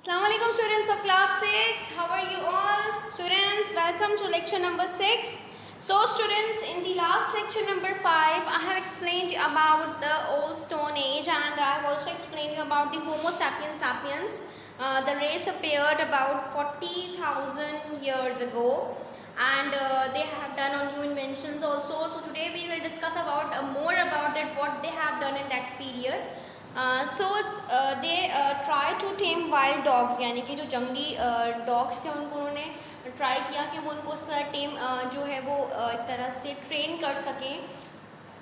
Assalamu alaikum students of class 6. How are you all? Students, welcome to lecture number 6. So students, in the last lecture number 5, I have explained you about the old stone age and I have also explained you about the Homo sapiens sapiens. The race appeared about 40,000 years ago and they have done on new inventions also. So today we will discuss about more about that, what they have done in that period. They try to tame wild dogs, यानी कि जो जंगली dogs थे उनको उन्होंने try किया कि वो उनको उस तरह टेम जो है वो एक तरह से ट्रेन कर सकें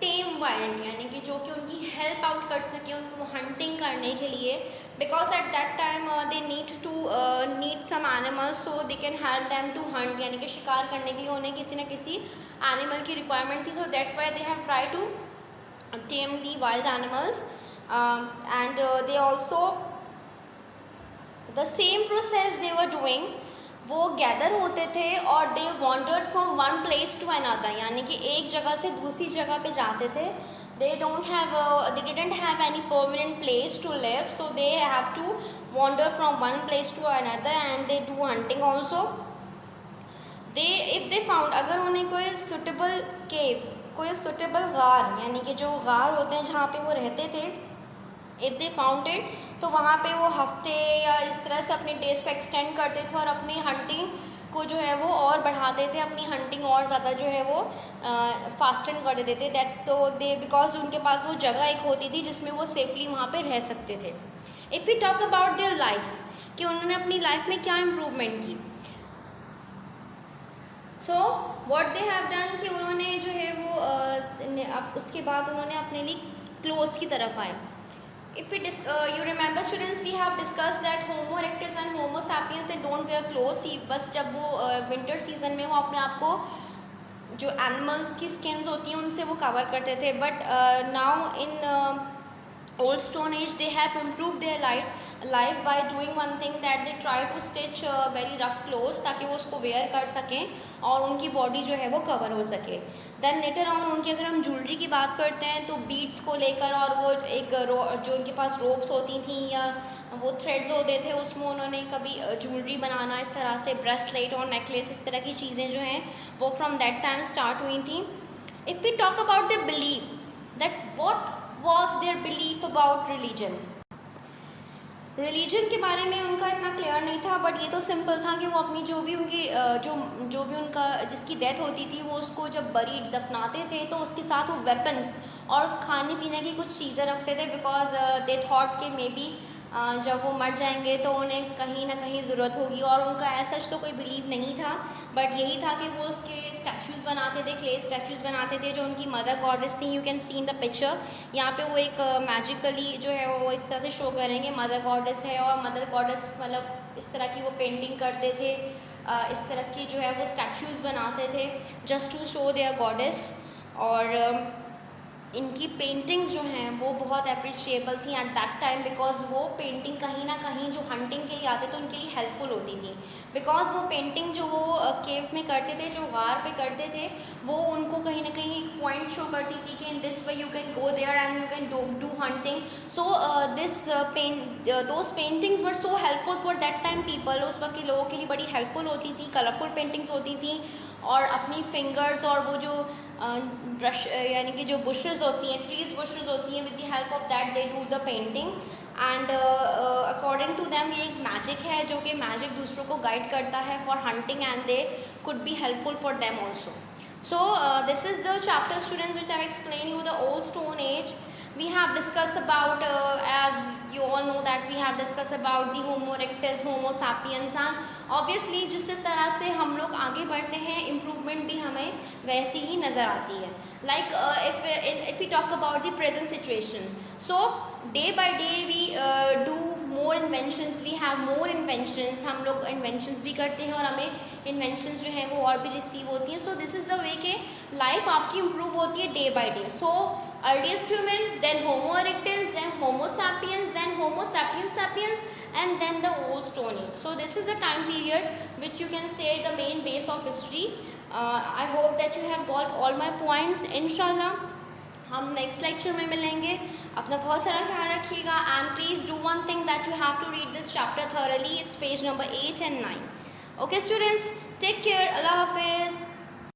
टेम वाइल्ड, यानी कि जो कि उनकी हेल्प आउट कर सकें उनको हंटिंग करने के लिए, because at that time they need some animals so they can help them to hunt, यानी कि शिकार करने के लिए उन्हें किसी न किसी एनिमल की रिक्वायरमेंट थी. So that's why they have try to tame the wild animals. And they also the same process they were doing, वो गैदर होते थे और दे wandered from one place to another, यानी कि एक जगह से दूसरी जगह पे जाते थे. they didn't have any permanent place to live, so they have to wander from one place to another and they do hunting also. if they found, अगर उन्हें कोई suitable cave, कोई suitable गार, यानी कि जो गार होते हैं जहाँ पे वो रहते थे, इफ़ दे फाउंड इट, तो वहाँ पे वो हफ्ते या इस तरह से अपने डेज को एक्सटेंड करते थे और अपनी हंटिंग को जो है वो और बढ़ाते थे, अपनी हंटिंग और ज़्यादा जो है वो फास्टन कर देते थे. दैट्स सो दे बिकॉज उनके पास वो जगह एक होती थी जिसमें वो सेफली वहाँ पे रह सकते थे. If we talk about their life, कि उन्होंने अपनी लाइफ में क्या इम्प्रूवमेंट की. So what they have done, कि उन्होंने जो है वो उसके बाद उन्होंने अपने लिए क्लोथ्स की तरफ आए. If you remember students, we have discussed that Homo erectus and Homo sapiens, they don't wear clothes. बस जब वो winter season में वो अपने आप को जो animals की skins होती हैं उनसे वो cover करते थे. But now in old stone age they have improved their life by doing one thing, that they try to stitch very rough clothes ताकि वो उसको wear कर सकें और उनकी body जो है वो cover हो सके. देन लेटर ऑन उनकी अगर हम ज्वेलरी की बात करते हैं तो बीड्स को लेकर, और वो एक जो उनके पास रोप्स होती थी या वो थ्रेड्स होते थे उसमें उन्होंने कभी ज्वेलरी बनाना, इस तरह से ब्रेसलेट और नेकलेस, इस तरह की चीज़ें जो हैं वो फ्रॉम दैट टाइम स्टार्ट हुई थी. If we talk about the beliefs, that what was their belief about religion. Religion के बारे में उनका इतना क्लियर नहीं था, बट ये तो सिंपल था कि वो अपनी जो भी उनकी जो भी उनका जिसकी डेथ होती थी वो उसको जब बरी दफनाते थे तो उसके साथ वो वेपन्स और खाने पीने की कुछ चीज़ें रखते थे, बिकॉज दे थॉट के मे बी जब वो मर जाएंगे तो उन्हें कहीं ना कहीं ज़रूरत होगी. और उनका ऐसा तो कोई बिलीव नहीं था, बट यही था कि वो उसके स्टैचूज़ बनाते थे, क्ले स्टैचूज़ बनाते थे जो उनकी मदर गॉडेस थी. You can see in the picture, यहाँ पे वो एक मैजिकली जो है वो इस तरह से शो करेंगे मदर गॉडेस है, और मदर गॉडेस मतलब इस तरह की वो पेंटिंग करते थे, इस तरह की जो है वो स्टैचूज़ बनाते थे just to show their goddess. और इनकी पेंटिंग्स जो हैं वो बहुत अप्रिशिएबल थी एट दैट टाइम, बिकॉज वो पेंटिंग कहीं ना कहीं जो हंटिंग के लिए आते थे उनके लिए हेल्पफुल होती थी. बिकॉज वो पेंटिंग जो वो केव में करते थे, जो गार पे करते थे, वो उनको कहीं ना कहीं एक पॉइंट शो करती थी कि in this way you can go there and you can do hunting. So those paintings were so helpful for that time people. उस वक्त के लोगों के लिए बड़ी हेल्पफुल होती थी, कलरफुल पेंटिंग्स होती थी, और अपनी फिंगर्स और वो जो ब्रश यानी कि जो बुशेस होती हैं, ट्रीज बुशेस होती हैं, with the help of that they do the painting. And according to them ये एक मैजिक है, जो कि मैजिक दूसरों को गाइड करता है for hunting and they could be helpful for them also. So this is the chapter students which I explain you the old stone age. We have discussed about as you all know that we have discussed about the Homo erectus, Homo sapiens, and obviously जिस तरह से हम लोग आगे बढ़ते हैं improvement भी हमें वैसी ही नज़र आती है. Like if we talk about the present situation, so day by day we do more inventions, we have more inventions. हम लोग inventions भी करते हैं और हमें inventions जो हैं वो और भी रिसीव होती हैं. So this is the way के लाइफ आपकी इम्प्रूव होती है day by day. So earliest human, then Homo erectus, then Homo sapiens, then Homo sapiens sapiens, and then the old stone age. So this is the time period which you can say the main base of history. I hope that you have got all my points. Inshallah हम next lecture में मिलेंगे. अपना बहुत सारा ख्याल रखिएगा and please do one thing that you have to read this chapter thoroughly. It's page number 8 and 9. Okay students, take care